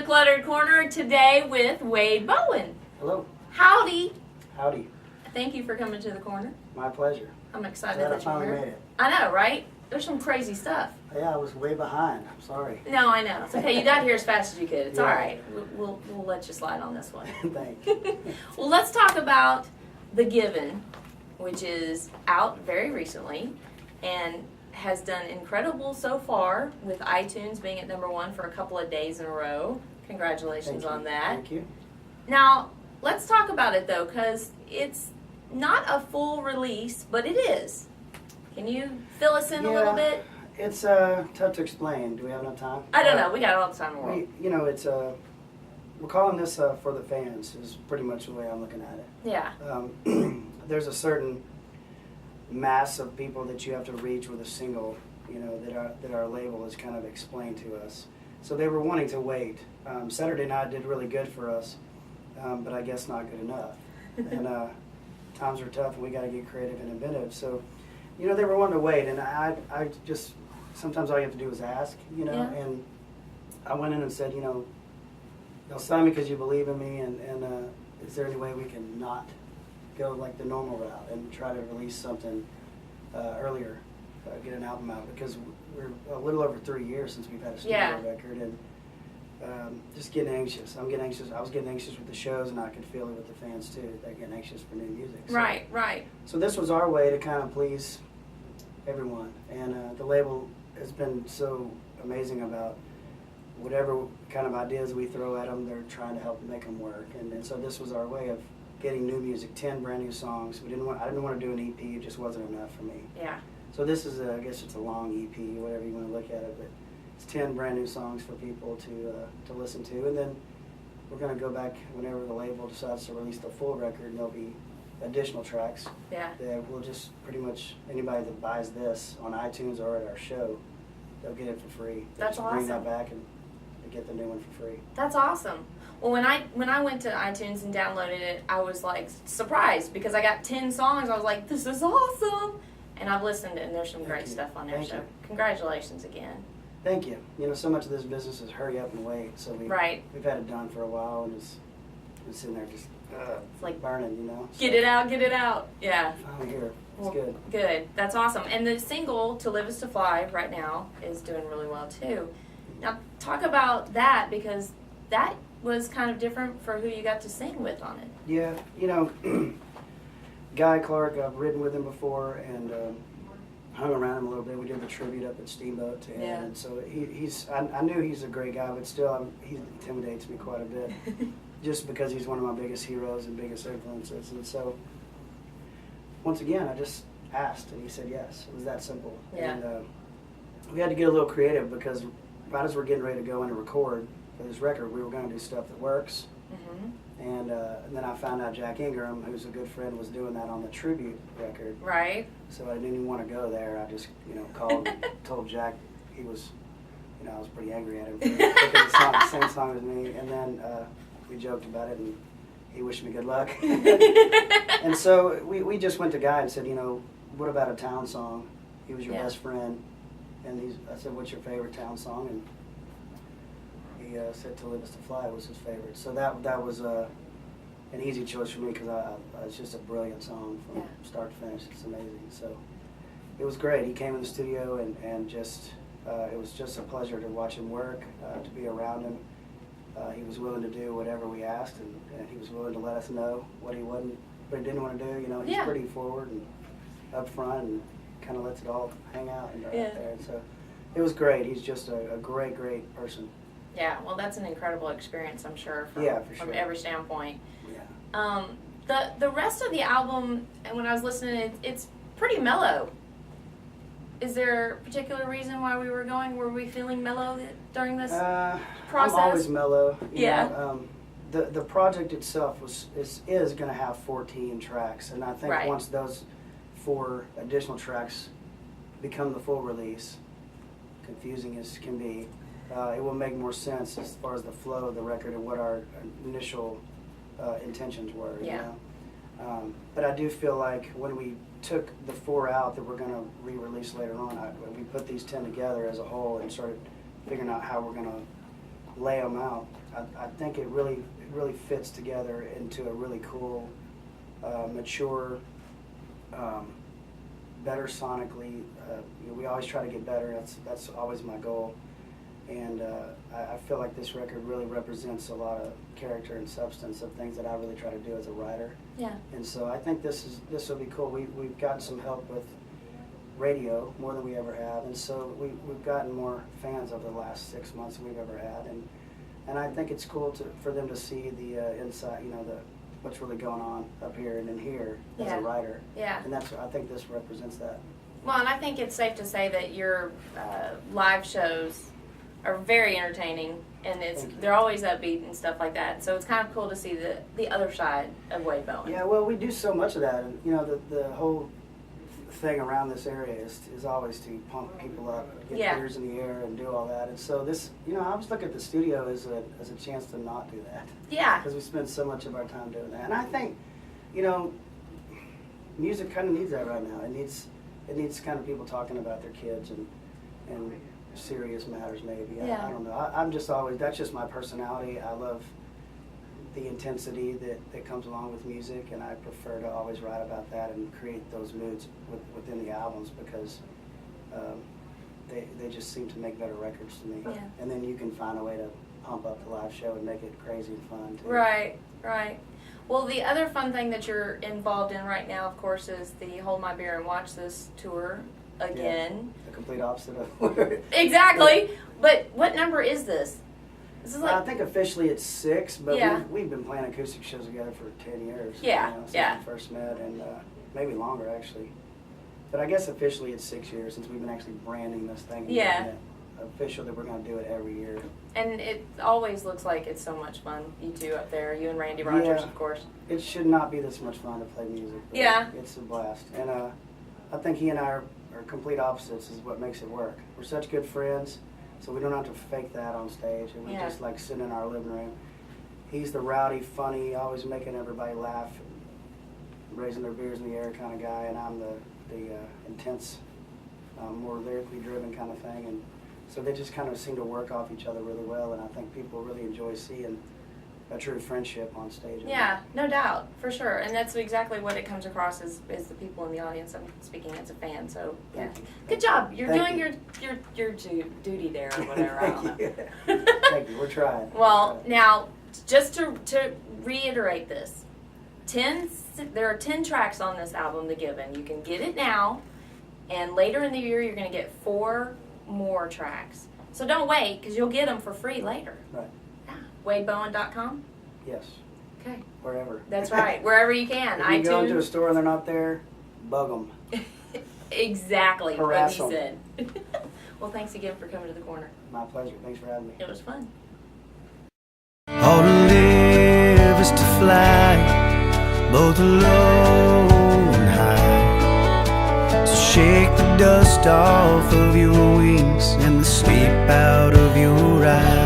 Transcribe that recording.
Cluttered Corner today with Wade Bowen. Hello. Howdy. Howdy. Thank you for coming to the corner. My pleasure. I'm excited Glad I that you're finally here. made it. I know, right? There's some crazy stuff. Yeah, I was way behind. I'm sorry. No, I know. It's okay. You got here as fast as you could. It's Yeah. all right. We'll let you slide on this one. Thanks. Well, let's talk about The Given, which is out very recently and has done incredible so far, with iTunes being at #1 for a couple of days in a row. Congratulations on that. Thank you. Now, let's talk about it though, because it's not a full release, but it is. Can you fill us in a little bit? It's tough to explain. Do we have enough time? I don't know. We got all the time in the world. It's we're calling this for the fans. Is pretty much the way I'm looking at it. Yeah. There's a certain mass of people that you have to reach with a single, that our label has kind of explained to us. So they were wanting to wait. Saturday night did really good for us, but I guess not good enough. And times are tough, and we got to get creative and inventive. So, they were wanting to wait, and I just sometimes all you have to do is ask, Yeah. And I went in and said, they'll sign me because you believe in me, and is there any way we can not go like the normal route and try to release something earlier, get an album out, because we're a little over 3 years since we've had a studio record, and just getting anxious. I was getting anxious with the shows, and I could feel it with the fans too. They're getting anxious for new music. So, Right. So this was our way to kind of please everyone, and the label has been so amazing about whatever kind of ideas we throw at them. They're trying to help make them work, and so this was our way of getting new music, 10 brand new songs. I didn't want to do an EP. It just wasn't enough for me. Yeah. So this is, I guess it's a long EP, whatever you want to look at it, but it's 10 brand new songs for people to listen to, and then we're going to go back whenever the label decides to release the full record, and there'll be additional tracks. Yeah. That we'll just pretty much, anybody that buys this on iTunes or at our show, they'll get it for free. That's just bring awesome. that back and they get the new one for free. That's awesome. Well, when I went to iTunes and downloaded it, I was like surprised because I got 10 songs. I was like, this is awesome. And I've listened, and there's some great stuff on there. Thank So you. congratulations again. Thank you. So much of this business is hurry up and wait. So we've had it done for a while, and it's sitting there just it's like burning, Get it out. Yeah. Finally here. It's Well, good. Good. That's awesome. And the single, To Live Is To Fly, right now is doing really well too. Now talk about that, because that was kind of different for who you got to sing with on it. Yeah, Guy Clark, I've ridden with him before and hung around him a little bit. We did the tribute up at Steamboat to him, and so I knew he's a great guy, but still he intimidates me quite a bit, just because he's one of my biggest heroes and biggest influences. And so once again, I just asked, and he said yes. It was that simple. Yeah. And we had to get a little creative, because right as we're getting ready to go in and record for this record, we were going to do stuff that works. Mm-hmm. And then I found out Jack Ingram, who's a good friend, was doing that on the tribute record. Right. So I didn't even want to go there. I just, called and told Jack he was, I was pretty angry at him for picking the same song as me. And then we joked about it, and he wished me good luck. And so we just went to Guy and said, what about a town song? He was your best friend. And I said, what's your favorite town song? And he said To Live Is To Fly was his favorite. So that was an easy choice for me, because it's just a brilliant song from start to finish. It's amazing. So it was great. He came in the studio, and just it was just a pleasure to watch him work, to be around him. He was willing to do whatever we asked, and he was willing to let us know what he didn't want to do. He's pretty forward and up front, and kind of lets it all hang out and out there. And so it was great. He's just a great person. Yeah, well, that's an incredible experience, I'm sure, from every standpoint. Yeah. The rest of the album, and when I was listening, it's pretty mellow. Is there a particular reason why we were we feeling mellow during this process? I'm always mellow. Yeah. The project itself is going to have 14 tracks, and I think once those 4 additional tracks become the full release, confusing as can be, it will make more sense as far as the flow of the record and what our initial intentions were. But I do feel like when we took the 4 out that we're going to re-release later on, we put these 10 together as a whole and started figuring out how we're going to lay them out, I think it really fits together into a really cool, mature, better sonically. We always try to get better. That's always my goal. And I feel like this record really represents a lot of character and substance of things that I really try to do as a writer. Yeah. And so I think this will be cool. We've gotten some help with radio, more than we ever have, and so we've gotten more fans over the last 6 months than we've ever had, and I think it's cool for them to see the inside, what's really going on up here and in here as a writer. Yeah. And I think this represents that. Well, and I think it's safe to say that your live shows are very entertaining, and they're always upbeat and stuff like that. So it's kind of cool to see the other side of Wade Bowen. Yeah, well, we do so much of that, and the whole thing around this area is always to pump people up, get ears in the air, and do all that. And so this, I always look at the studio as a chance to not do that. Yeah. Because we spend so much of our time doing that, and I think, music kind of needs that right now. It needs kind of people talking about their kids and serious matters, maybe. Yeah. I don't know. That's just my personality. I love the intensity that comes along with music, and I prefer to always write about that and create those moods within the albums, because they just seem to make better records to me. Yeah. And then you can find a way to pump up the live show and make it crazy and fun too. Right. Well, the other fun thing that you're involved in right now, of course, is the Hold My Beer and Watch This tour again. Yeah, the complete opposite of Exactly. But what number is this? This is I think officially it's 6, but Yeah. we've been playing acoustic shows together for 10 years. Yeah, Since yeah. we first met, and maybe longer actually. But I guess officially it's 6 years since we've been actually branding this thing. And Yeah. making it official that we're going to do it every year. And it always looks like it's so much fun. You two up there, you and Randy Rogers, Yeah. of course. It should not be this much fun to play music. But Yeah. It's a blast. And I think he and I are complete opposites, is what makes it work. We're such good friends, so we don't have to fake that on stage, and we Yeah. just like sitting in our living room. He's the rowdy, funny, always making everybody laugh, raising their beers in the air kind of guy, and I'm the intense, more lyrically driven kind of thing. And so they just kind of seem to work off each other really well, and I think people really enjoy seeing a true friendship on stage. Yeah, no doubt, for sure. And that's exactly what it comes across as the people in the audience. I'm speaking as a fan, so yeah. Thank you. Good job. You're Thank doing your duty there or whatever. I don't know. you. Thank you. We're trying. Well, now, just to reiterate this, there are 10 tracks on this album, The Given. You can get it now, and later in the year you're going to get 4 more tracks. So don't wait, because you'll get them for free later. Right. Yeah. WadeBowen.com? Yes. Okay. Wherever. That's right. Wherever you can. If you go into a iTunes. store and they're not there, bug them. Exactly Harass what he said. Well, thanks again for coming to the corner. My pleasure. Thanks for having me. It was fun. All to live is to fly, both low and high. So shake the dust off of your wings and the sleep out of your eyes.